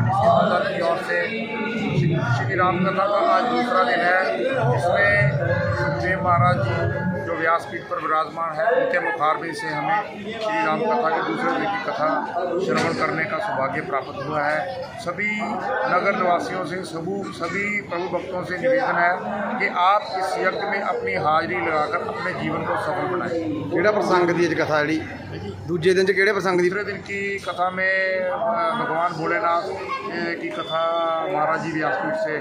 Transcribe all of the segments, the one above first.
परमानी सेवा दल की ओर से श्री राम कथा का आज दूसरा दिन है, जिसमें सुखदेव महाराज जी जो व्यासपीठ पर विराजमान है, उनके मुखारबिंद से हमें श्री राम कथा के दूसरे दिन की कथा श्रवण करने का सौभाग्य प्राप्त हुआ है। सभी नगर निवासियों से सभी प्रभु भक्तों से निवेदन है कि आप इस यज्ञ में अपनी हाजिरी लगाकर अपने जीवन को सफल बनाएं। ਕਿਹੜਾ ਪ੍ਰਸੰਗ ਦੀ ਅੱਜ ਕਥਾ ਜਿਹੜੀ ਦੂਜੇ ਦਿਨ 'ਚ ਕਿਹੜੇ प्रसंग ਦੀ दूसरे दिन की कथा में भगवान भोलेनाथ की कथा महाराज जी व्यासपीठ से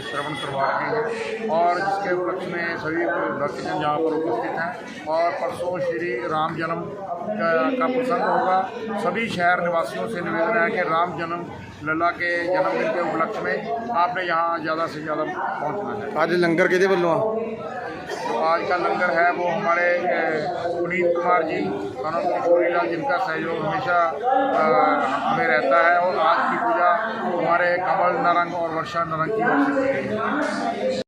श्रवण करवा रहे हैं, और जिसके उपलक्ष्य में सभी भक्तजन यहाँ पर उपस्थित हैं। और परसों श्री राम जन्म का प्रसंग होगा। सभी शहर निवासियों से निवेदन है कि राम जन्म लला के जन्मदिन के उपलक्ष्य में आपने यहाँ ज़्यादा से ज़्यादा पहुँचना है। ਅੱਜ ਲੰਗਰ ਕਿਹਦੇ ਵੱਲੋਂ ਆ? तो आज का लंगर है वो हमारे पुनीत कुमार जी कानून किशोरी लाल, जिनका सहयोग हमेशा हमें रहता है। और आज की पूजा हमारे कमल नारंग और वर्षा नारंग की ओर से की गई है।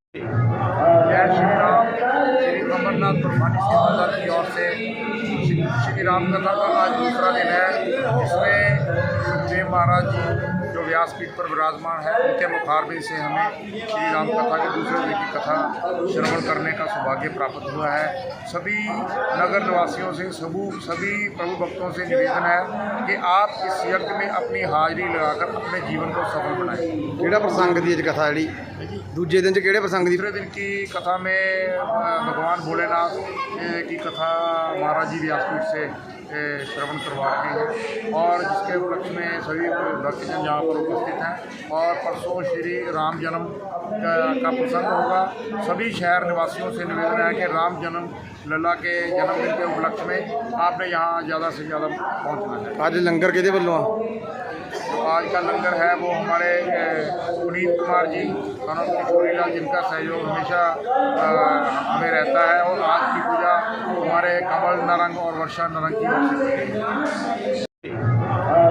जय श्री राम। श्री अमरनाथ परमानी सेवा दल की ओर से श्री राम कथा का आज दूसरा दिन है, जिसमें सुखदेव महाराज जी जो व्यासपीठ पर विराजमान है, उनके मुखारबिंद से हमें श्री राम कथा के दूसरे दिन की कथा श्रवण करने का सौभाग्य प्राप्त हुआ है। सभी नगर निवासियों से सभी प्रभु भक्तों से निवेदन है कि आप इस यज्ञ में अपनी हाजिरी लगाकर अपने जीवन को सफल बनाएं। ਕਿਹੜਾ ਪ੍ਰਸੰਗ ਦੀ ਅੱਜ ਕਥਾ ਜਿਹੜੀ ਦੂਜੇ ਦਿਨ 'ਚ ਕਿਹੜੇ प्रसंग ਦੀ दूसरे दिन की कथा में भगवान भोलेनाथ की कथा महाराज जी व्यासपीठ से श्रवण करवा रहे हैं, और जिसके उपलक्ष्य में सभी भक्तजन यहाँ पर उपस्थित हैं। और परसों श्री राम जन्म का प्रसंग होगा। सभी शहर निवासियों से निवेदन है कि राम जन्म लला के जन्मदिन के उपलक्ष्य में आपने यहाँ ज़्यादा से ज़्यादा पहुँचना है। ਅੱਜ ਲੰਗਰ ਕਿਹਦੇ ਵੱਲੋਂ ਆ? तो आज का लंगर है वो हमारे पुनीत कुमार जी कानून किशोरी लाल, जिनका सहयोग हमेशा हमें रहता है। और आज की पूजा हमारे कमल नारंग और वर्षा नारंग की ओर से की गई है।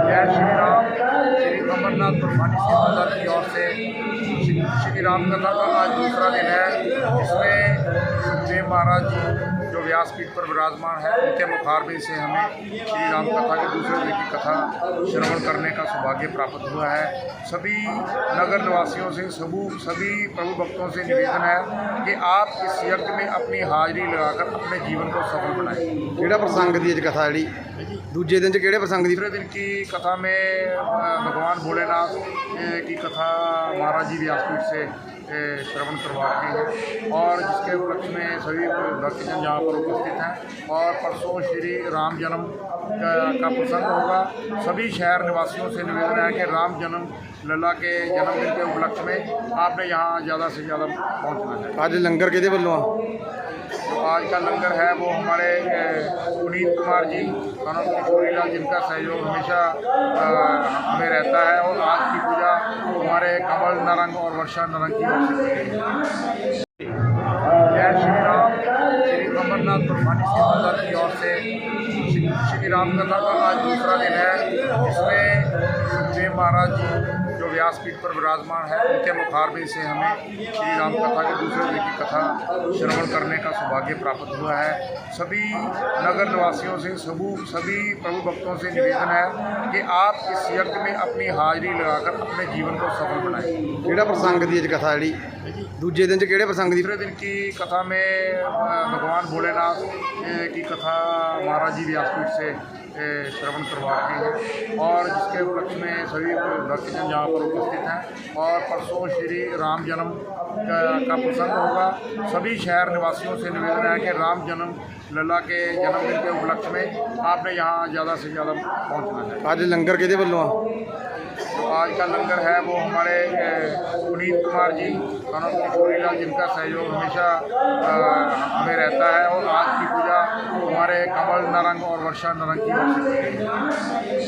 जय श्री राम। श्री अमरनाथ परमानी सेवा दल की ओर से श्री राम कथा का आज दूसरा दिन है, जिसमें सुखदेव महाराज जी जो व्यासपीठ पर विराजमान है, उनके मुखारबिंद से हमें श्री राम कथा के दूसरे दिन की कथा श्रवण करने का सौभाग्य प्राप्त हुआ है। सभी नगर निवासियों से सभी प्रभु भक्तों से निवेदन है कि आप इस यज्ञ में अपनी हाजिरी लगाकर अपने जीवन को सफल बनाएं। ਕਿਹੜਾ ਪ੍ਰਸੰਗ ਦੀ ਅੱਜ ਕਥਾ ਜਿਹੜੀ ਦੂਜੇ ਦਿਨ 'ਚ ਕਿਹੜੇ प्रसंग ਦੀ दूसरे दिन की कथा में भगवान भोलेनाथ की कथा महाराज जी व्यासपीठ से श्रवण करवा रहे हैं, और जिसके उपलक्ष्य में सभी भक्तजन यहाँ पर उपस्थित हैं। और परसों श्री राम जन्म का प्रसंग होगा। सभी शहर निवासियों से निवेदन है कि राम जन्म लला के जन्मदिन के उपलक्ष्य में आपने यहाँ ज़्यादा से ज़्यादा पहुँचना है। ਅੱਜ ਲੰਗਰ ਕਿਹਦੇ ਵੱਲੋਂ ਆ? तो आज का लंगर है वो हमारे पुनीत कुमार जी कानून किशोरी लाल, जिनका सहयोग हमेशा हमें रहता है। और आज की पूजा हमारे कमल नारंग और वर्षा नारंग की ओर से की गई है। जय श्री राम। श्री अमरनाथ परमानी सेवा दल की ओर से श्री राम कथा का आज दूसरा दिन है, जिसमें सुखदेव महाराज जी जो व्यासपीठ पर विराजमान है, उनके मुखारबिंद से हमें श्री राम कथा के दूसरे दिन की कथा श्रवण करने का सौभाग्य प्राप्त हुआ है। सभी नगर निवासियों से सभी प्रभु भक्तों से निवेदन है कि आप इस यज्ञ में अपनी हाजिरी लगाकर अपने जीवन को सफल बनाएं। ਕਿਹੜਾ ਪ੍ਰਸੰਗ ਦੀ ਅੱਜ ਕਥਾ ਜਿਹੜੀ ਦੂਜੇ ਦਿਨ 'ਚ ਕਿਹੜੇ प्रसंग ਦੀ दूसरे दिन की कथा में भगवान भोलेनाथ की कथा महाराज जी व्यासपीठ से श्रवण करवा रहे हैं, और जिसके उपलक्ष्य में सभी भक्तजन यहाँ पर उपस्थित हैं। और परसों श्री राम जन्म का प्रसंग होगा। सभी शहर निवासियों से निवेदन है कि राम जन्म लला के जन्मदिन के उपलक्ष्य में आपने यहाँ ज़्यादा से ज़्यादा पहुँचना है। ਅੱਜ ਲੰਗਰ ਕਿਹਦੇ ਵੱਲੋਂ ਆ? तो आज का लंगर है वो हमारे पुनीत कुमार जी कानून किशोरी लाल, जिनका सहयोग हमेशा हमें रहता है। और आज की पूजा हमारे कमल नारंग और वर्षा नारंग की ओर से की गई है।